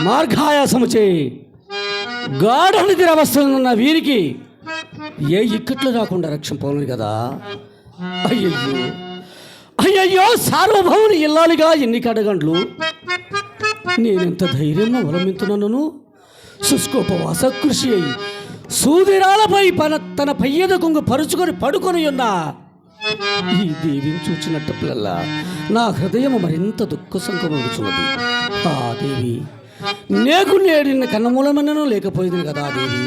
మార్గాయాసముచే గాఢ నిద్రావస్థనున్న వీరికి ఏ ఇక్కట్లు రాకుండా రక్షింపవలను కదా. అయ్యయ్యో అయ్యయ్యో, సార్వభౌముని ఇల్లాలిగా ఎన్ని కడగండ్లు నేనెంత ధైర్యం అవలంబించున్నాను. శుష్కోపవాస కృషి అయి సూదిరాలపై తన పయ్యద కొంగు పరుచుకొని పడుకొని ఉన్న ఈ దేవిని చూచినట్టులా నా హృదయం మరింత దుఃఖ సంకమవుతున్నది. ఆ దేవి నేకు నేడిన కన్నమూలమన్నను లేకపోయింది కదా దేవి.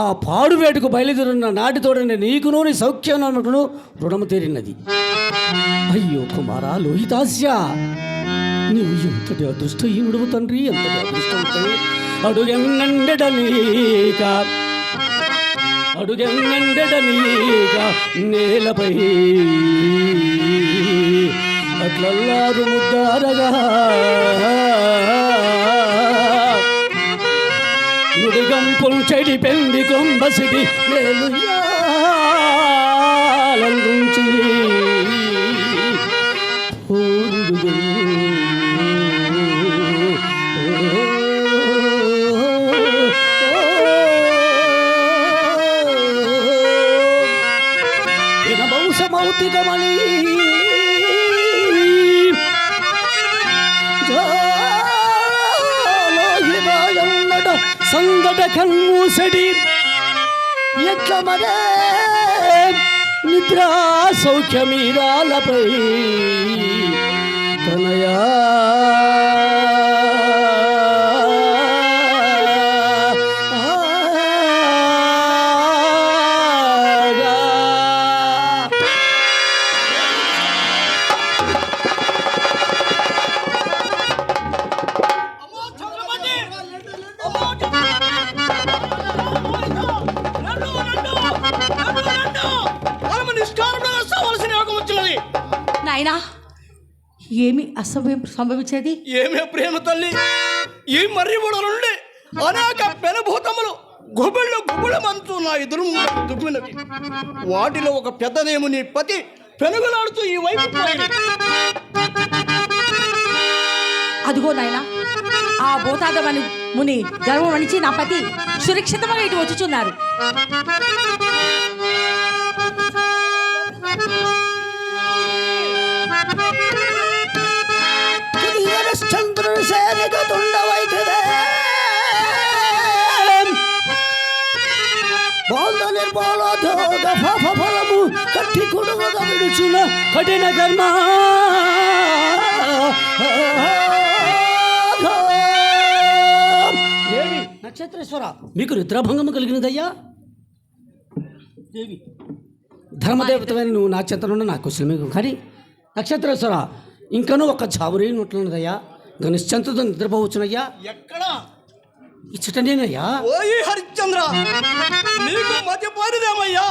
ఆ పాడువేటుకు బయలుదేరిన నాటితోడని నీకును నీ సౌఖ్యమును రుణము తీరినది. అయ్యో కుమారా లోహితాస్య, నీవు ఎంతటి అదృష్టహీనుడు తండ్రి, ఎంతటి అదృష్టం. అడుగెన్నండెడనీక నేలపై అట్లల్లారు ముద్దారగా నుడిగంపుల్ చెడి పెండి కొంబసిడి నేలుంచి మౌతికమణి లోహితాయన్నట సందట కన్మూసడి ఎట్ల మరే నిద్రా సౌఖ్యమీరాలపై తనయా నాయనా, ఏమి అసభ్యం సంభవించేది? ఏమే ప్రేమ తల్లి, ఈ మర్రి నుండి అనేక పెనుభూతములు గుబుళ్ళు గుబుళ్ళు మంచు నా ఎదురు దుబ్బినవి. వాటిలో ఒక పెద్దదేమో నీ పతి పెనుగులాడుతూ ఈ వైపు పోయింది. అదిగో నాయనా, ఆ భూతాదమని ముని గర్వం వణిచి నా పతి సురక్షితంగా ఇటు వచ్చుచున్నారు. చంద్రుడు సేనకతుండవైతే ఫలము కట్టి కుడువగా విడుచున కఠిన కర్మ. దేవి నక్షత్రేశ్వర, మీకు నిద్రాభంగము కలిగినదయ్యా. దేవి ధర్మదేవతమైన నువ్వు నా చెంతనున్న నా కుశలమే. కానీ నక్షత్రేశ్వర, ఇంకనూ ఒక చావురే నోట్లున్నదయ్యా. ఇంకా నిశ్చంతతో నిద్రపోవచ్చునయ్యా. ఎక్కడా ఇచ్చటనేనయ్యా. ఓయ్ హరిశ్చంద్ర, నీకు మధ్య పోనిదేమయ్యా.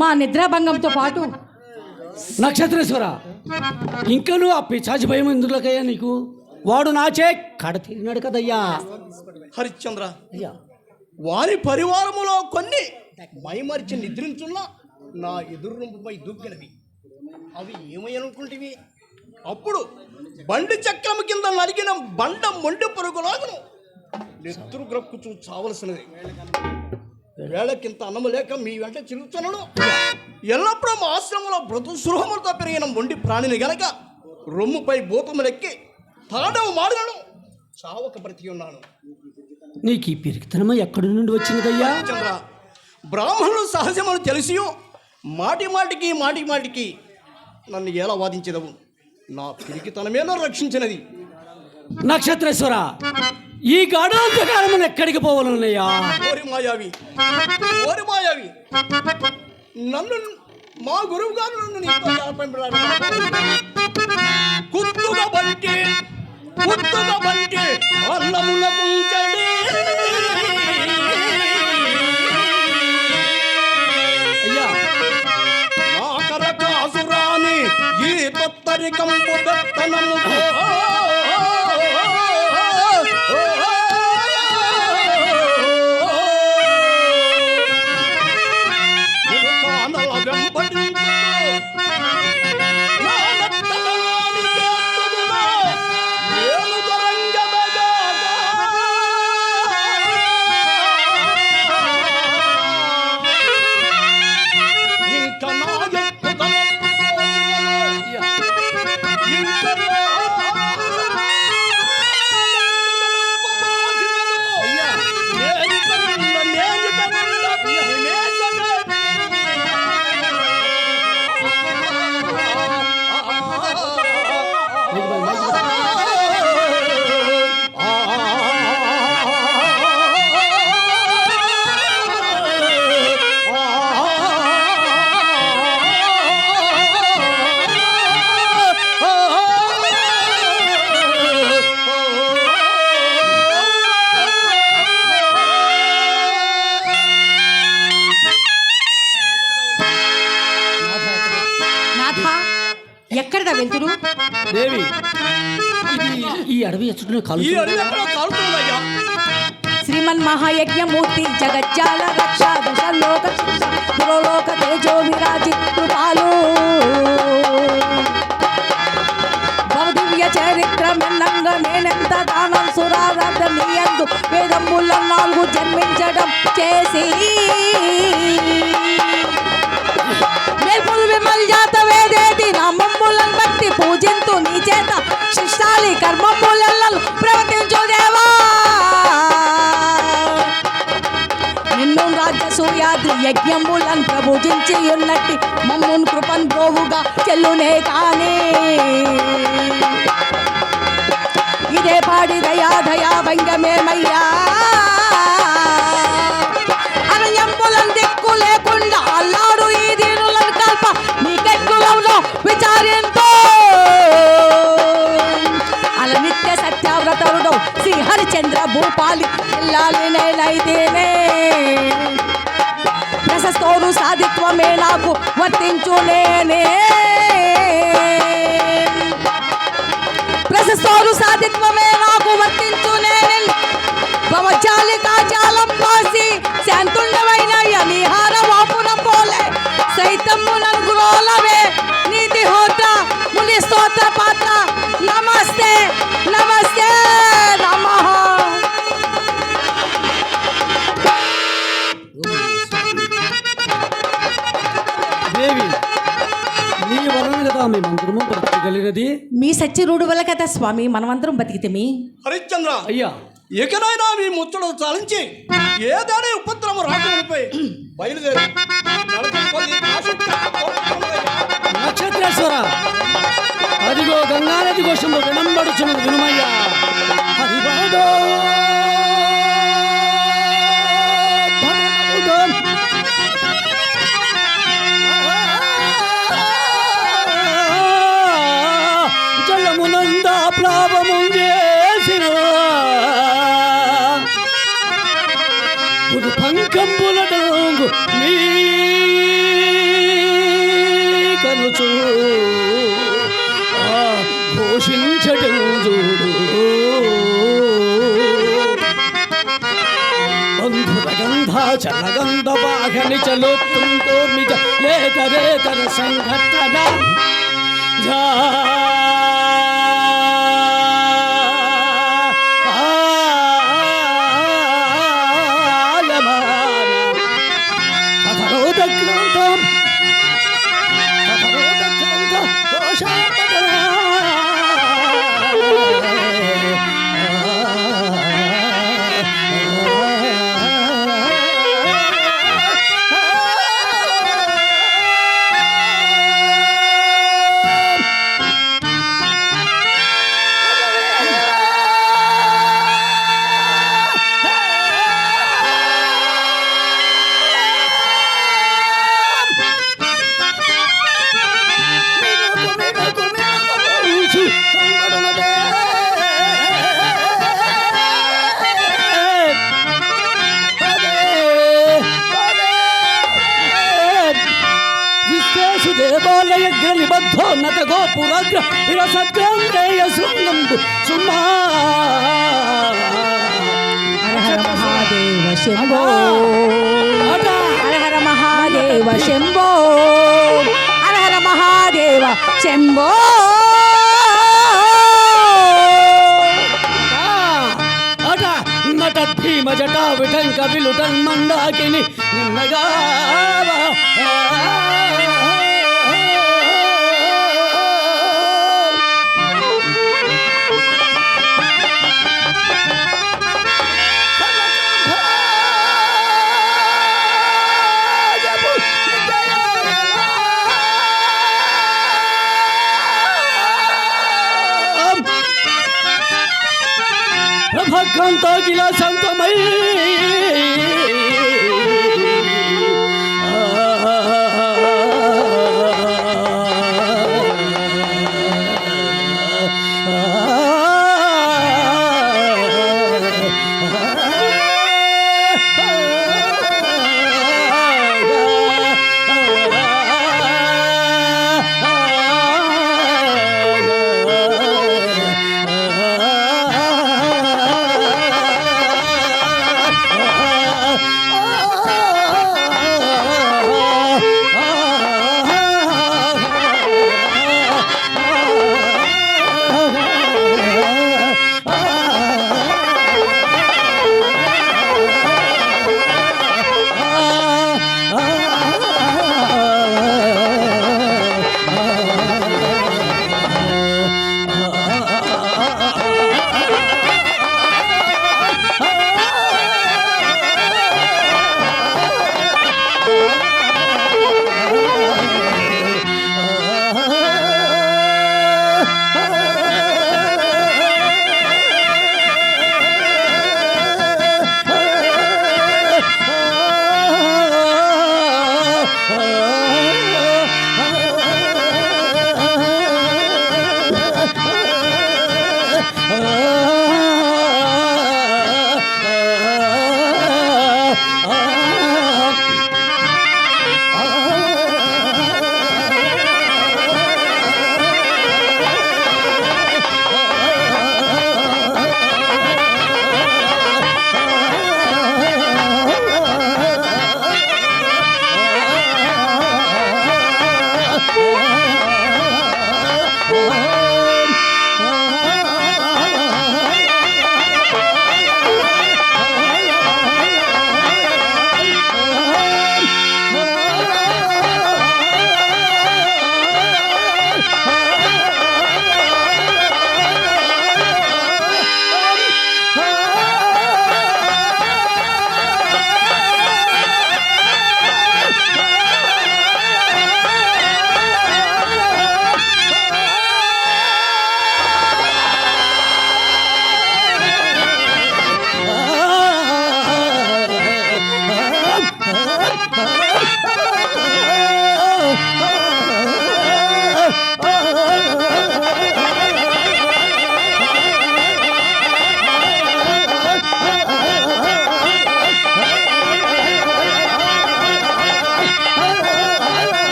మా నిద్రాభంగంతో పాటు నక్షత్రేశ్వర, ఇంకనూ ఆ పిశాచి భయం ఎందులకయ్యా నీకు? వాడు నాచే కడతీరినాడు కదయ్యా. హరిశ్చంద్ర అయ్యా, వారి పరివారములో కొన్ని మైమరిచి నిద్రించున్నా నా ఎదురుపై దూకినవి. అవి ఏమనుకుంటేవి? అప్పుడు బండి చక్రము కింద నలిగిన బండ మొండి పరుగులాగును నెత్తురు గ్రక్కుచూ చావలసినది. వేళకింత అన్నము లేక మీ వెంట చిరుగుతున్నాను. ఎల్లప్పుడూ మా ఆశ్రమంలో బ్రతు సురహములతో పెరిగిన మొండి ప్రాణిని గనక రొమ్ముపై భూతములెక్కి తాడవు మాడలను చావక బ్రతికి ఉన్నాను. నీకు ఈ పిరికితనమ ఎక్కడి నుండి వచ్చినదయ్యా? చంద్ర, బ్రాహ్మణులు సహజమని తెలిసియో మాటి మాటికి నన్ను ఎలా వాదించదవు? నా పిరికితనమేనా రక్షించినది. నక్షత్రేశ్వర, ఈ గాఢాంధకారమును ఎక్కడికి పోవాలన్నయ్యా? ఓరి మాయావి, నన్ను మా గురువు గారు నన్ను నీతో కుత్తుగా బంటి అన్నమున కుంచడి అయ్యా, నా కరకాసురాని ఈ తొత్తరికంపు బెత్తనము ఎక్కడదా వెళ్తురు? దేవి, ఈ అడవి ఎచ్చుటనే కాలు. శ్రీమన్ మహాయజ్ఞమూర్తి జగజ్జాల రక్ష దశలోక దురలోక తేజో విరాజి కృపాలు బహుదివ్య చరిత్రమెన్నంగ నేనెంత దానం సురారాధ నీయందు వేదముల 4 జన్మించడం చేసి మేల్పులు విమల్ జాత వేదేది నామమ్ములను బట్టి పూజింతు నీ చేత శిష్టాలి కర్మములెల్లలు ప్రవర్తించు దేవా. నిన్ను రాజసూయాద్రి యజ్ఞములను ప్రభుజించి ఉన్నట్టి మమ్మున్ కృపన్ బ్రోవుగా చెల్లునే కాని ఇదే పాడి దయా భంగమేమయ్యా. అరణ్యంబులను దిక్కు లేకుండా అల్లాడు ఈ దీనులను కల్ప నీకెక్కువలో విచారింతో అల నిత్య సత్యావ్రతరుడు శ్రీ హరిచంద్ర భూపాలి ఇల్లాలి నేనైతేనే ప్రశస్తోరు సాధిత్వమే నాకు వర్తించు నేనే ప్రశస్తోరు సాధిత్వమే నాకు వర్తించు నేనే భవజాలి కాజాలం పాసి శాంతుండమైన యనిహార వాపున పోలే సైతమ్మునన్ గురోలవే నీతి హోత్ర ముని స్తోత్ర పాత్ర నమస్తే నమః. దేవి, నీ వలన కదా మేమందరము బ్రతకగలిగినది. మీ సత్యరుడు వల్ల కదా స్వామి మనమందరం బతికితేమి. హరిశ్చంద్ర, అయ్యా, ఇకనైనా మీ ముచ్చట చాలించి ఏదైనా ఉపద్రవం రాకపోయి బయలుదేరి నక్షత్రేశ్వర, అదిగో గంగానది కోశంలో వినంబడుచున్నది వినుమయ్యా. హరిబాదో జలమునందా ప్లావము చేసిన పంకంబుల డంగు నీ కనుచు ఘోషించడం చూడు బంధుర గంధ చలగంధ వాహని చలోత్తుంతో నిజ లేతరేతర సంఘటన గోలయగ్ర నిబద్ధోన్నత గోపురగ్ర విరసగ్రంథేయ శృంగంబు సుమా హర హర మహాదేవ శంభో హర హర మహాదేవ శంభో హర హర మహాదేవ శంభో నట భీమ జటా విటంక విలుటన్ మందాకిని నిన్నగా ప్రభకాంత గిల సంతమై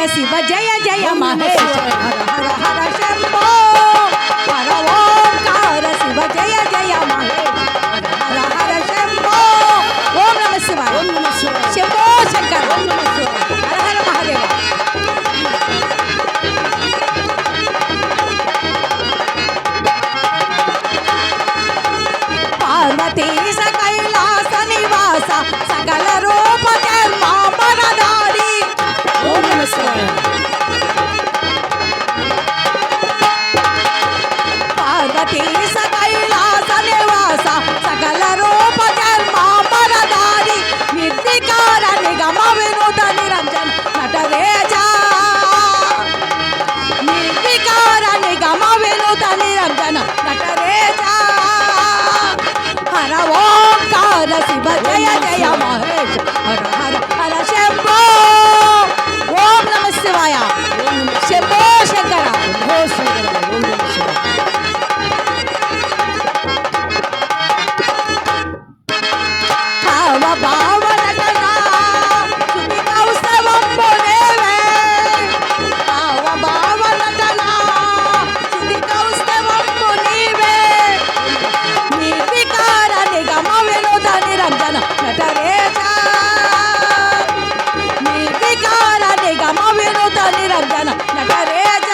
శివ జయ జయ మహేశ్వర హర హర శంభో హర ఓంకార శివ జయ జయ మహేశ్వర హర హర శంభో ఓం నమ శివాయ శంభో శంకర హర హర మహాదేవ పార్వతీ కైలాస నివాస సకల రూప ధర్మ పరదారి ఓం నమ శివాయ పార్వతీ కైలాస నివాస సకల రూప ధర్మ పరదారి నిర్వికార నిగమ వినోద నిరంజన్ నట శివ జయ జయ మహేష్ హర హర హర శంభో ఓం నమ శివాయ శంభో శంకర ఓ శంకర, ఓం నమః శివాయ. భావ భావనటన శుద్ధి కౌస్తవంబునేవే భావ భావనటన శుద్ధి కౌస్తవంబునీవే నిర్వికార నిగమ వినోద నిరంజన నటరేశ నిర్వికార నిగమ వినోద నిరంజన నటరేశ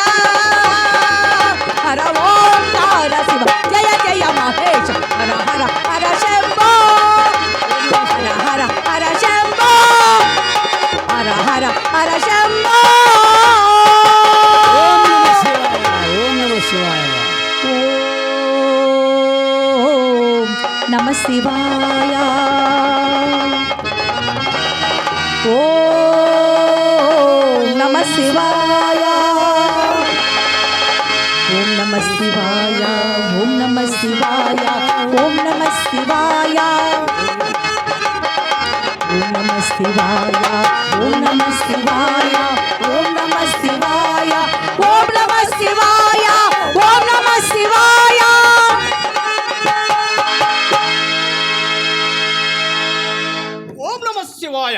హర ఓంకార శివ జయ జయ మహేశ హర హర హర శంభో హర హర హర శంభో హర హర హర శంభో ఓం నమః శివాయ, ఓం నమః శివాయ. ఓం నమ శివాయ ఓం నమ శివాయ ఓం నమ శివాయ ఓం నమ శివాయ ఓం నమ శివాయ ఓం నమ శివాయ ఓం నమ శివాయ ఓం నమ శివాయ ఓం నమ శివాయ ఓం నమ శివాయ ఓం నమ శివాయ.